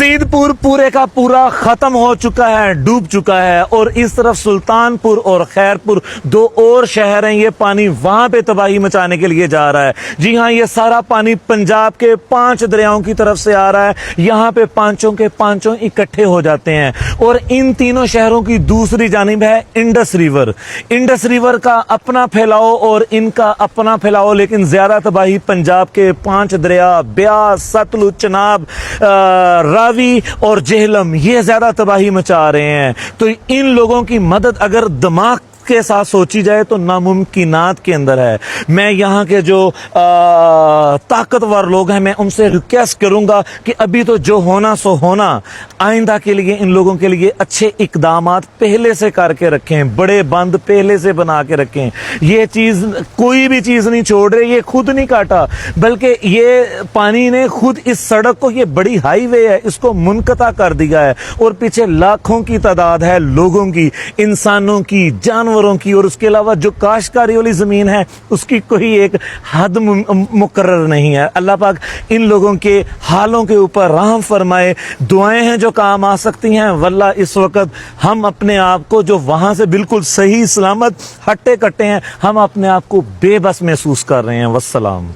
سیدپور پورے کا پورا ختم ہو چکا ہے، ڈوب چکا ہے، اور اس طرف سلطانپور اور خیرپور دو اور شہر ہیں، یہ پانی وہاں پہ تباہی مچانے کے لیے جا رہا ہے۔ جی ہاں، یہ سارا پانی پنجاب کے 5 دریاؤں کی طرف سے آ رہا ہے، یہاں پہ پانچوں کے پانچوں اکٹھے ہو جاتے ہیں، اور ان تینوں شہروں کی دوسری جانب ہے انڈس ریور۔ انڈس ریور کا اپنا پھیلاؤ اور ان کا اپنا پھیلاؤ، لیکن زیادہ تباہی پنجاب کے 5 دریا بیاس، ستلج، چناب، راوی اور جہلم، یہ زیادہ تباہی مچا رہے ہیں۔ تو ان لوگوں کی مدد اگر دماغ کے ساتھ سوچی جائے تو ناممکنات کے اندر ہے۔ میں یہاں کے جو طاقتور لوگ ہیں، میں ان سے ریکویسٹ کروں گا کہ ابھی تو جو ہونا سو ہونا، آئندہ کے لیے ان لوگوں کے لیے اچھے اقدامات پہلے سے کر کے رکھیں، بڑے بند پہلے سے بنا کے رکھیں۔ یہ چیز کوئی بھی چیز نہیں چھوڑ رہے، یہ خود نہیں کاٹا، بلکہ یہ پانی نے خود اس سڑک کو، یہ بڑی ہائی وے ہے، اس کو منقطع کر دیا ہے، اور پیچھے لاکھوں کی تعداد ہے لوگوں کی، انسانوں کی، جانوروں کی، اور اس کے علاوہ جو کاشتکاری والی زمین ہے اس کی کوئی ایک حد مقرر نہیں ہے۔ اللہ پاک ان لوگوں کے حالوں کے اوپر رحم فرمائے۔ دعائیں ہیں جو کام آ سکتی ہیں، واللہ اس وقت ہم اپنے آپ کو، جو وہاں سے بالکل صحیح سلامت ہٹے کٹے ہیں، ہم اپنے آپ کو بے بس محسوس کر رہے ہیں۔ والسلام۔